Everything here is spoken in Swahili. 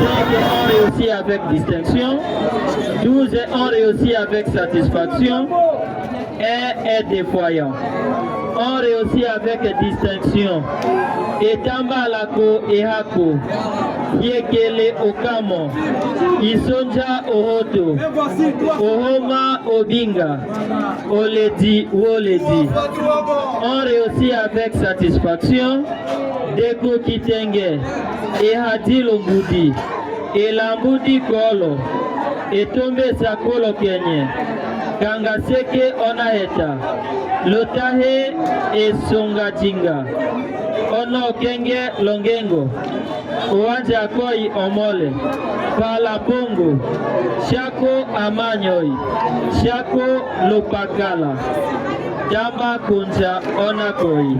ont réussi avec distinction, 12 ont réussi avec satisfaction, 1 est défaillant. On réussit avec distinction. Etamba lako ehako, yekele okamo, isonja ohoto, ohoma obinga, oledi woledi. On réussit avec satisfaction. Deko kitenge, ehadi lombudi, elambudi kolo, etombe sakolo kenye, kangaseke onaheta, lotahe esonga jinga, ono kenge longengo, uwanja koi omole, pala bongo, shako amanyoi, shako lopakala, jamba kunja ona koi.